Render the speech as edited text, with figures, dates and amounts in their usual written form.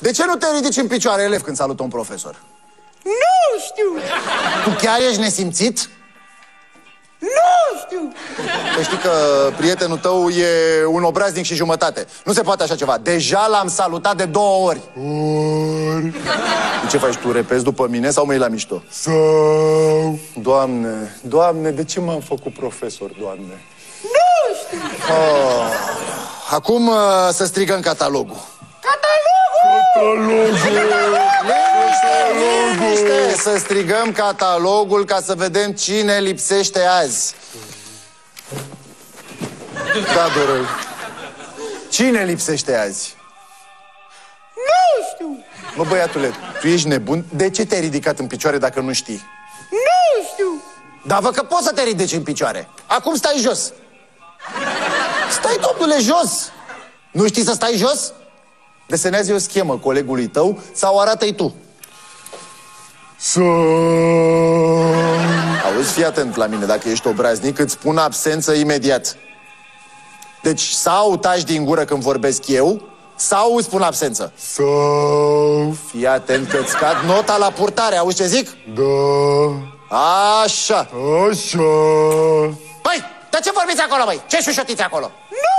De ce nu te ridici în picioare, elev, când salută un profesor? Nu știu! Tu chiar ești nesimțit? Nu știu! Că știi că prietenul tău e un obraznic și jumătate. Nu se poate așa ceva. Deja l-am salutat de 2 ori. De ce faci tu? Repezi după mine sau mă iei la mișto? Sau... Doamne, Doamne, de ce m-am făcut profesor, Doamne? Nu știu! Acum să strigăm catalogul. Liniște, să strigăm catalogul ca să vedem cine lipsește azi. Da, Dorel. Cine lipsește azi? Nu știu! Mă, băiatule, tu ești nebun? De ce te-ai ridicat în picioare dacă nu știi? Nu știu! Da, vă că poți să te ridici în picioare. Acum stai jos. Stai, domnule, jos. Nu știi să stai jos? Desenează o schemă colegului tău sau arată-i tu. Auzi, fii atent la mine. Dacă ești obraznic, îți spun absență imediat. Deci sau taci din gură când vorbesc eu, sau îți spun absență. Sau... Fii atent că îți scad nota la purtare. Auzi ce zic? Da... Așa. Așa... Păi, de ce vorbiți acolo, băi? Ce șușotiți acolo? Nu